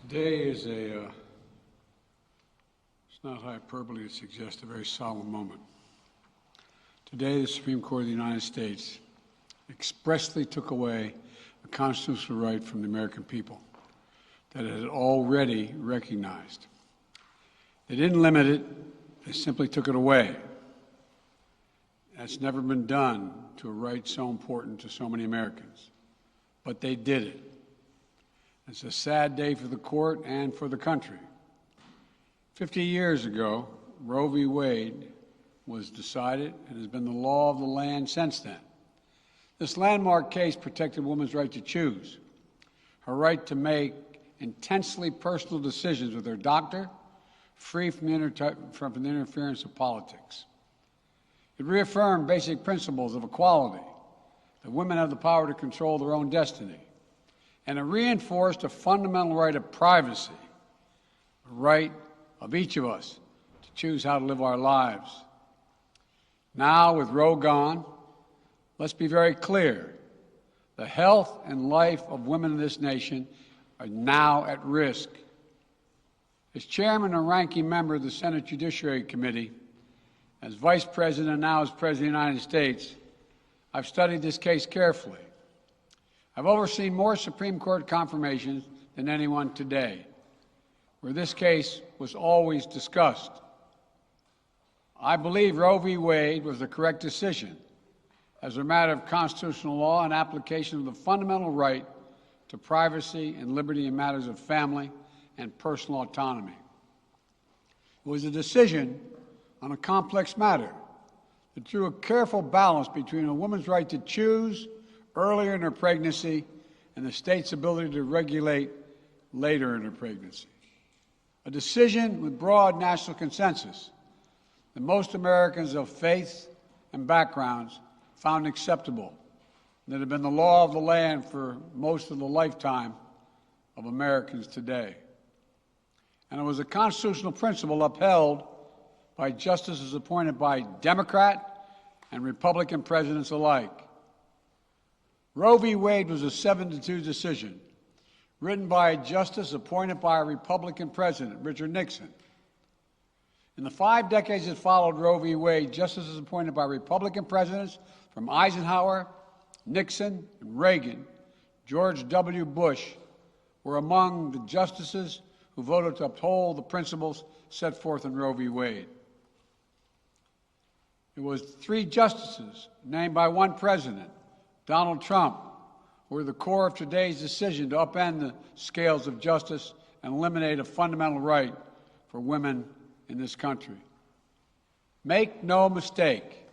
Today is it's not hyperbole to suggest a very solemn moment. Today, the Supreme Court of the United States expressly took away a constitutional right from the American people that it had already recognized. They didn't limit it, they simply took it away. That's never been done to a right so important to so many Americans, but they did it. It's a sad day for the court and for the country. 50 years ago, Roe v. Wade was decided and has been the law of the land since then. This landmark case protected a woman's right to choose, her right to make intensely personal decisions with her doctor, free from the interference of politics. It reaffirmed basic principles of equality, that women have the power to control their own destiny, and it reinforced a fundamental right of privacy, a right of each of us to choose how to live our lives. Now, with Roe gone, let's be very clear. The health and life of women in this nation are now at risk. As chairman and ranking member of the Senate Judiciary Committee, as vice president and now as president of the United States, I've studied this case carefully. I've overseen more Supreme Court confirmations than anyone today, where this case was always discussed. I believe Roe v. Wade was the correct decision as a matter of constitutional law and application of the fundamental right to privacy and liberty in matters of family and personal autonomy. It was a decision on a complex matter that drew a careful balance between a woman's right to choose earlier in her pregnancy and the state's ability to regulate later in her pregnancy. A decision with broad national consensus that most Americans of faith and backgrounds found acceptable, and that had been the law of the land for most of the lifetime of Americans today. And it was a constitutional principle upheld by justices appointed by Democrat and Republican presidents alike. Roe v. Wade was a 7-2 decision, written by a justice appointed by a Republican president, Richard Nixon. In the 5 decades that followed Roe v. Wade, justices appointed by Republican presidents from Eisenhower, Nixon, and Reagan, George W. Bush, were among the justices who voted to uphold the principles set forth in Roe v. Wade. It was 3 justices named by one president, Donald Trump, who were the core of today's decision to upend the scales of justice and eliminate a fundamental right for women in this country. Make no mistake,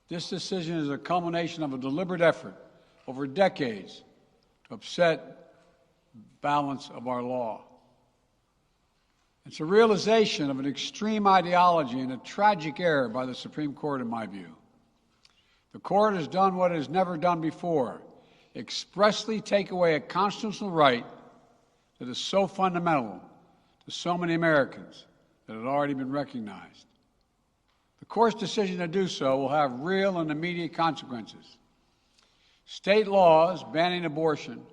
this decision is a culmination of a deliberate effort over decades to upset the balance of our law. It's a realization of an extreme ideology and a tragic error by the Supreme Court, in my view. The court has done what it has never done before, expressly take away a constitutional right that is so fundamental to so many Americans that had already been recognized. The court's decision to do so will have real and immediate consequences. State laws banning abortion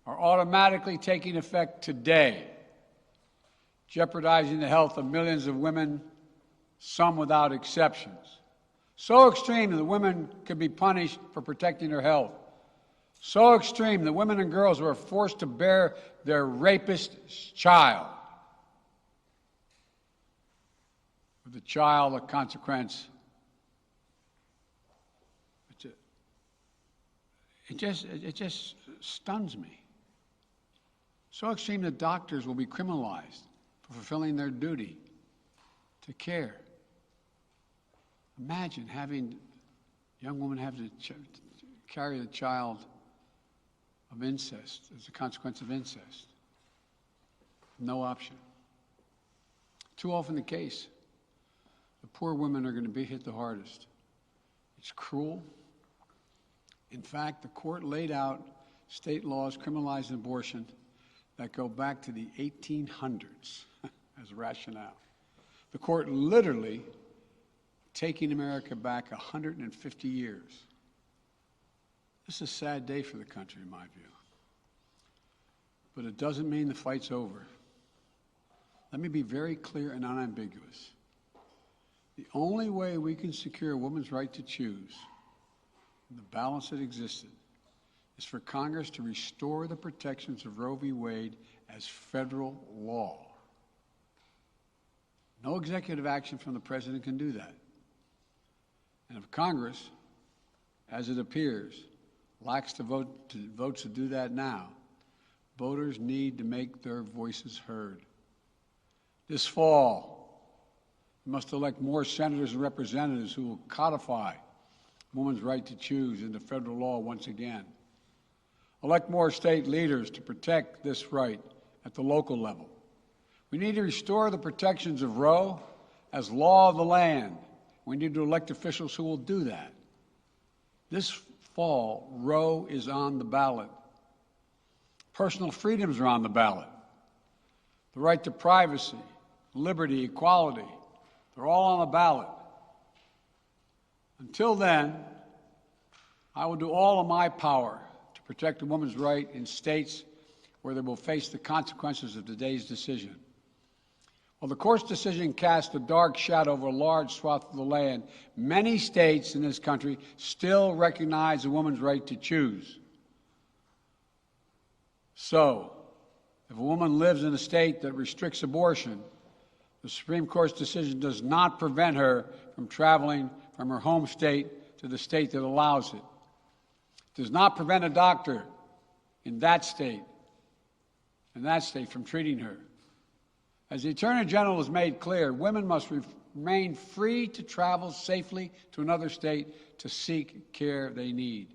are automatically taking effect today, jeopardizing the health of millions of women, some without exceptions. So extreme that women could be punished for protecting their health. So extreme that women and girls who are forced to bear their rapist's child, with the child a consequence. It just stuns me. So extreme that doctors will be criminalized for fulfilling their duty to care. Imagine having a young woman have to carry the child of incest as a consequence of incest. No option. Too often the case, the poor women are going to be hit the hardest. It's cruel. In fact, the court laid out state laws criminalizing abortion that go back to the 1800s as rationale. The court literally taking America back 150 years. This is a sad day for the country, in my view. but it doesn't mean the fight's over. Let me be very clear and unambiguous. The only way we can secure a woman's right to choose, and the balance that existed, is for Congress to restore the protections of Roe v. Wade as federal law. No executive action from the president can do that. And if Congress, as it appears, lacks the votes to do that now, voters need to make their voices heard. This fall, we must elect more senators and representatives who will codify women's right to choose into federal law once again. Elect more state leaders to protect this right at the local level. We need to restore the protections of Roe as law of the land. We need to elect officials who will do that. This fall, Roe is on the ballot. Personal freedoms are on the ballot. The right to privacy, liberty, equality, they're all on the ballot. Until then, I will do all in my power to protect a woman's right in states where they will face the consequences of today's decision. While the court's decision cast a dark shadow over a large swath of the land, many states in this country still recognize a woman's right to choose. So, if a woman lives in a state that restricts abortion, the Supreme Court's decision does not prevent her from traveling from her home state to the state that allows it. It does not prevent a doctor in that state from treating her. As the Attorney General has made clear, women must remain free to travel safely to another state to seek care they need.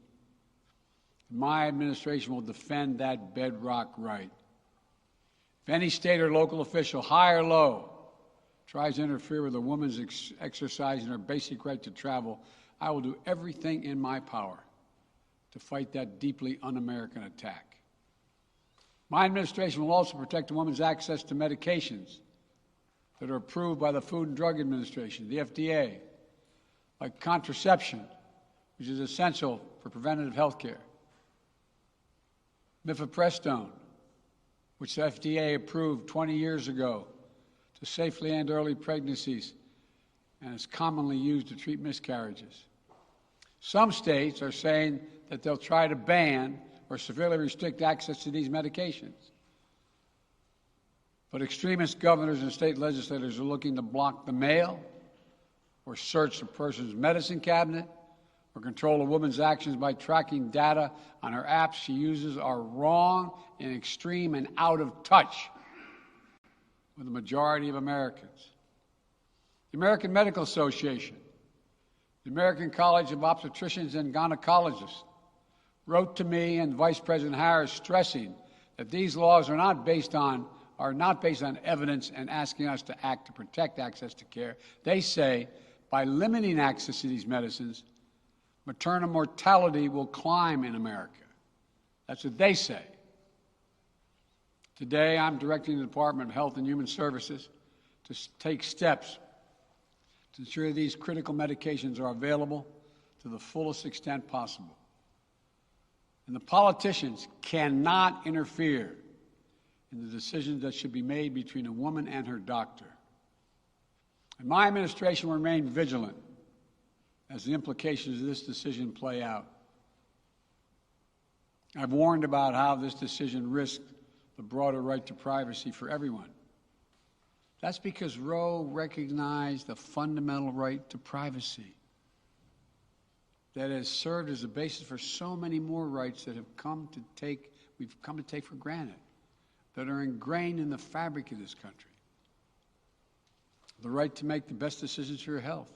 My administration will defend that bedrock right. If any state or local official, high or low, tries to interfere with a woman's exercising her basic right to travel, I will do everything in my power to fight that deeply un-American attack. My administration will also protect a woman's access to medications that are approved by the Food and Drug Administration, the FDA, like contraception, which is essential for preventative health care, mifepristone, which the FDA approved 20 years ago to safely end early pregnancies and is commonly used to treat miscarriages. Some states are saying that they'll try to ban or severely restrict access to these medications. But extremist governors and state legislators are looking to block the mail or search a person's medicine cabinet or control a woman's actions by tracking data on her apps she uses are wrong and extreme and out of touch with the majority of Americans. The American Medical Association, the American College of Obstetricians and Gynecologists, wrote to me and Vice President Harris stressing that these laws are not based on evidence and asking us to act to protect access to care. They say by limiting access to these medicines, maternal mortality will climb in America. That's what they say. Today, I'm directing the Department of Health and Human Services to take steps to ensure these critical medications are available to the fullest extent possible. And the politicians cannot interfere in the decisions that should be made between a woman and her doctor. And my administration will remain vigilant as the implications of this decision play out. I've warned about how this decision risks the broader right to privacy for everyone. That's because Roe recognized the fundamental right to privacy that has served as a basis for so many more rights that we've come to take for granted, that are ingrained in the fabric of this country. The right to make the best decisions for your health.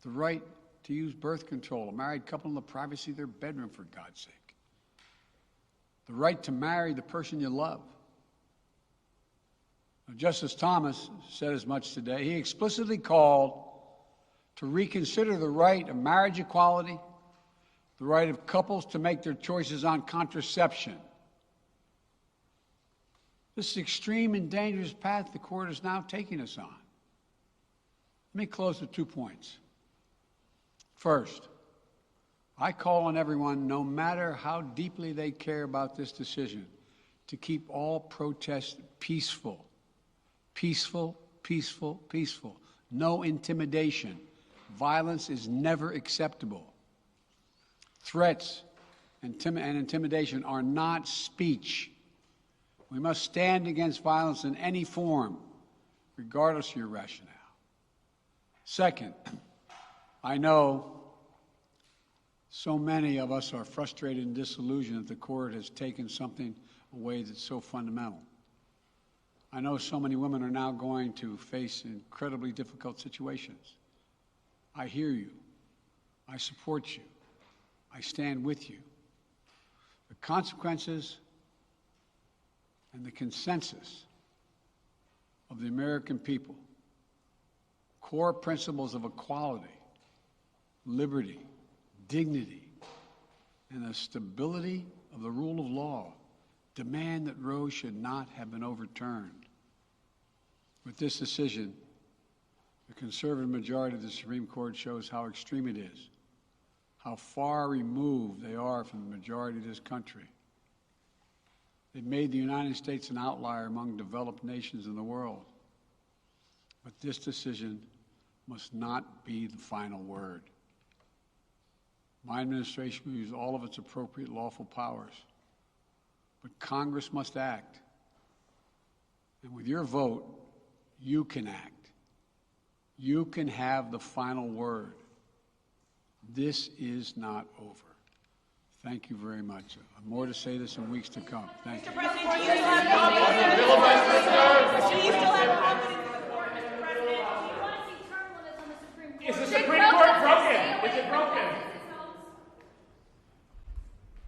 The right to use birth control, a married couple in the privacy of their bedroom, for God's sake. The right to marry the person you love. Now, Justice Thomas said as much today. He explicitly called to reconsider the right of marriage equality, the right of couples to make their choices on contraception. This is extreme and dangerous path the court is now taking us on. Let me close with 2 points. First, I call on everyone, no matter how deeply they care about this decision, to keep all protests peaceful. Peaceful, peaceful, peaceful. No intimidation. Violence is never acceptable. Threats and intimidation are not speech. We must stand against violence in any form, regardless of your rationale. Second, I know so many of us are frustrated and disillusioned that the court has taken something away that's so fundamental. I know so many women are now going to face incredibly difficult situations. I hear you. I support you. I stand with you. The consequences and the consensus of the American people, core principles of equality, liberty, dignity, and the stability of the rule of law demand that Roe should not have been overturned. With this decision, the conservative majority of the Supreme Court shows how extreme it is, how far removed they are from the majority of this country. They've made the United States an outlier among developed nations in the world. But this decision must not be the final word. My administration will use all of its appropriate lawful powers, but Congress must act. And with your vote, you can act. You can have the final word. This is not over. Thank you very much. I have more to say this in weeks to come. Thank you. Mr. President, do you still have confidence?